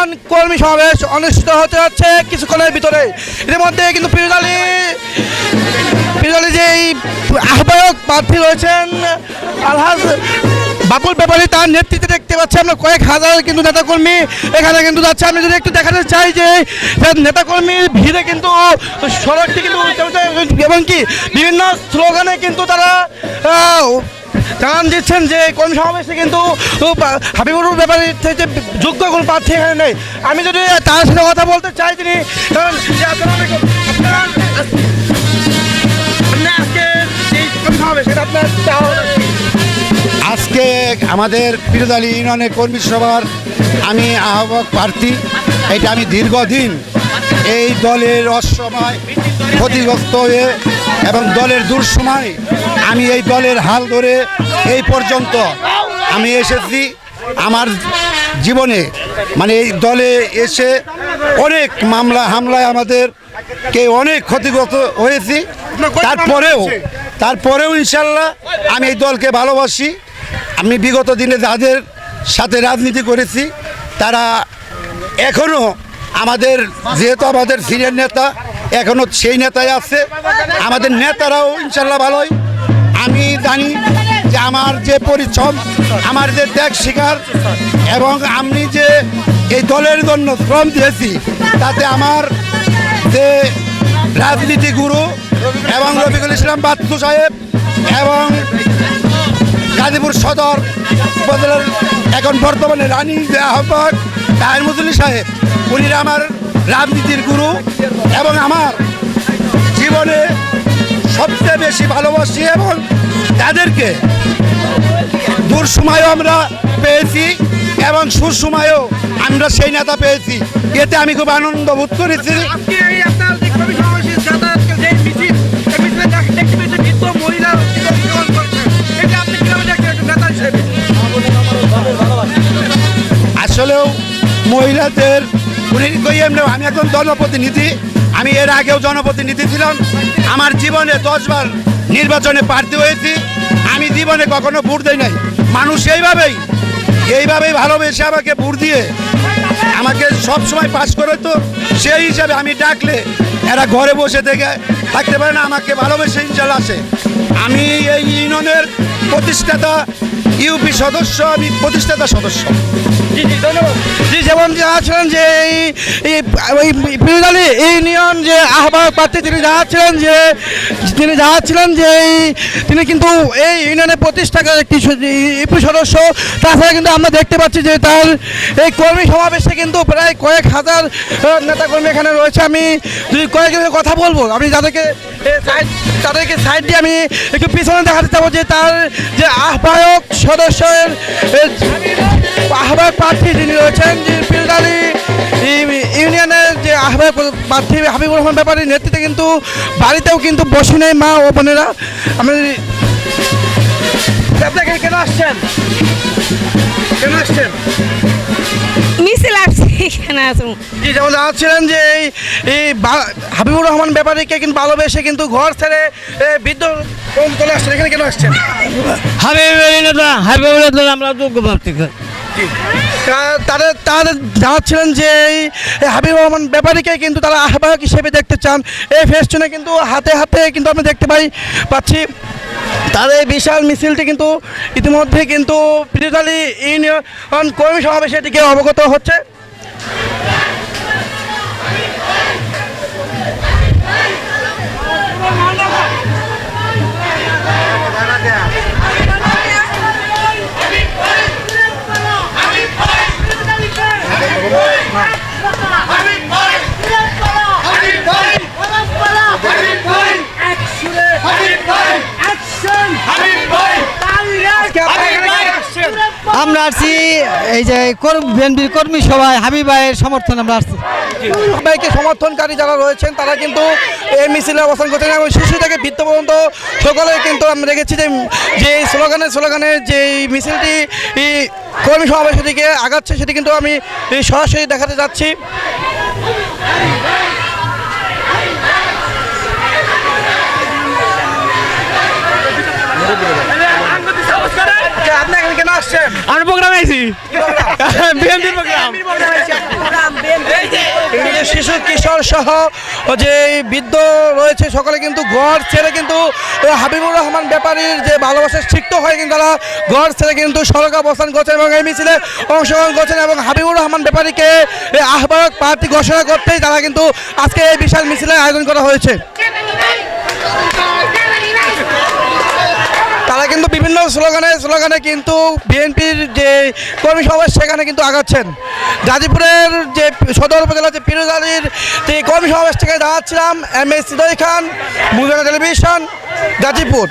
Union কর্মী সমাবেশ অনুষ্ঠিত হতে যাচ্ছে কিছুক্ষণের ভিতরে। ইতিমধ্যে কিন্তু পিরোজআলী যে আহ্বায়ক প্রার্থী রয়েছেন আলহাজ বাবুল ব্যাপারী, তার নেতৃত্বে দেখতে পাচ্ছি আমরা কয়েক হাজার কিন্তু নেতাকর্মী এখানে কিন্তু যাচ্ছে। আমি যদি একটু দেখাতে চাই যে নেতাকর্মীর ভিড়ে কিন্তু সড়কটি কিন্তু এবং কি বিভিন্ন স্লোগানে কিন্তু তারা জানান দিচ্ছেন যে কর্মী সমাবেশে কিন্তু হাবিবুর ব্যাপারী থেকে যোগ্য কোনো প্রার্থী এখানে নেই। আমি যদি তার সাথে কথা বলতে চাই তিনি আজকে আমাদের পিরোজআলী ইউনিয়নের কর্মী সভার আমি আহ্বায়ক প্রার্থী। এটা আমি দীর্ঘদিন এই দলের অসময় ক্ষতিগ্রস্ত হয়ে এবং দলের দুঃসময় আমি এই দলের হাল ধরে এই পর্যন্ত আমি এসেছি। আমার জীবনে মানে এই দলে এসে অনেক মামলা হামলায় আমাদেরকে অনেক ক্ষতিগ্রস্ত হয়েছি। তারপরেও ইনশাল্লাহ আমি এই দলকে ভালোবাসি। আমি বিগত দিনে যাদের সাথে রাজনীতি করেছি তারা এখনও আমাদের, যেহেতু আমাদের সিনিয়র নেতা এখনও সেই নেতাই আছে, আমাদের নেতারাও ইনশাল্লাহ ভালোই। আমি জানি যে আমার যে পরিশ্রম, আমার যে ত্যাগ স্বীকার এবং আমি যে এই দলের জন্য শ্রম দিয়েছি তাতে আমার যে রাজনীতি গুরু এবং রফিকুল ইসলাম বাচ্চু সাহেব এবং গাজীপুর সদর উপজেলার এখন বর্তমানে রানিং যে আহ্বায়ক তাহের মজুলি সাহেব, উনি আমার রাজনীতির গুরু এবং আমার জীবনে সবচেয়ে বেশি ভালোবাসি এবং তাদেরকে দুঃসময়ও আমরা পেয়েছি এবং সুসময়েও আমরা সেই নেতা পেয়েছি। এতে আমি খুব আনন্দ বোধ করেছি। আসলেও মহিলাদের আমি একজন জনপ্রতিনিধি, আমি এর আগেও জনপ্রতিনিধি ছিলাম। আমার জীবনে 10 বার নির্বাচনে প্রার্থী হয়েছি। আমি জীবনে কখনো ভোট দেই নাই। মানুষ এইভাবেই ভালোবেসে আমাকে ভোট দিয়ে আমাকে সব সময় পাস করে, তো সেই হিসাবে আমি ডাকলে এরা ঘরে বসে থাকতে পারে না, আমাকে ভালোবেসে ইনশাল্লাহ আসে। আমি এই ইউনিয়নের প্রতিষ্ঠাতা ইউপি সদস্য, আমি প্রতিষ্ঠাতা সদস্য। জি, যেমন জানাচ্ছিলেন যে এই পিরোজআলী ইউনিয়ন যে আহ্বায়ক প্রার্থী তিনি জানাচ্ছিলেন যে তিনি কিন্তু এই ইউনিয়নের প্রতিষ্ঠাকার একটি ইউপি সদস্য। তাছাড়া কিন্তু আমরা দেখতে পাচ্ছি যে তার এই কর্মী সমাবেশে কিন্তু প্রায় কয়েক হাজার নেতাকর্মী এখানে রয়েছে। আমি যদি কয়েকজনের কথা বলবো, আমি তাদেরকে সাইড দিয়ে আমি একটু পিছনে দেখাতে চাবো যে তার যে আহ্বায়ক সদস্যের আহ্বায়ক প্রার্থী যিনি রয়েছেন, যে পিরোজআলী ইউনিয়নের যে আহ্বায়ক প্রার্থী হাবিবুর রহমান ব্যাপারীর নেতৃত্বে কিন্তু বাড়িতেও কিন্তু বসে নেই মা ও বোনেরা। আপনাকে কেন আসছেন? মিছিল আসছি এখানে আসুন। জি, যেমন জানাচ্ছিলেন যে এই হাবিবুর রহমান ব্যাপারীকে কিন্তু ভালোবেসে কিন্তু ঘর ছেড়ে বৃদ্ধ চলে আসছেন। এখানে কেন আসছেন? আমরা যোগ্য প্রার্থী। তাদের জানাচ্ছিলেন যে এই হাবিবুর রহমান ব্যাপারীকে কিন্তু তারা আহ্বায়ক হিসেবে দেখতে চান। এই ফেস্টুনে কিন্তু হাতে হাতে কিন্তু আমরা দেখতে পাচ্ছি তাদের এই বিশাল মিছিলটি কিন্তু ইতিমধ্যে কিন্তু পিরোজআলী ইউনিয়ন কর্মী সমাবেশের দিকে অবগত হচ্ছে। আমরা আসছি এই যে বিএনপির কর্মী সভায় হাবিব ভাইয়ের সমর্থন আমরা আসছি। ভাইকে সমর্থনকারী যারা রয়েছেন তারা কিন্তু এই মিছিলে অবস্থান করছেন এবং শিশু থেকে বৃদ্ধ পর্যন্ত সকলে কিন্তু আমরা দেখেছি যে স্লোগানে যে মিছিলটি কর্মী সমাবেশের দিকে আগাচ্ছে সেটি কিন্তু আমি সরাসরি দেখাতে যাচ্ছি। আচ্ছা আপনি এখানে কেন আসছেন? আমি প্রোগ্রামে আইছি বিএনপির প্রোগ্রাম। এই যে শিশু কিশোর সহ ও যে বৃদ্ধ রয়েছে সকলে কিন্তু ঘর ছেড়ে কিন্তু হাবিবুর রহমান ব্যাপারীর যে ভালোবাসার সিক্ত হয়ে কিন্তু তারা ঘর ছেড়ে কিন্তু সড়ক অবস্থান করছেন এবং এই মিছিলে অংশগ্রহণ করছেন এবং হাবিবুর রহমান ব্যাপারীকে আহ্বায়ক প্রার্থী ঘোষণা করতেই তারা কিন্তু আজকে এই বিশাল মিছিলের আয়োজন করা হয়েছে। তারা কিন্তু বিভিন্ন স্লোগানে কিন্তু বিএনপির যে কর্মী সমাবেশ সেখানে কিন্তু আগাচ্ছেন। গাজীপুরের যে সদর উপজেলা যে পিরোজ আলীর যে কর্মী সমাবেশ থেকে দাঁড়াচ্ছিলাম, MS হৃদয় খান, মুজানা টেলিভিশন, গাজীপুর।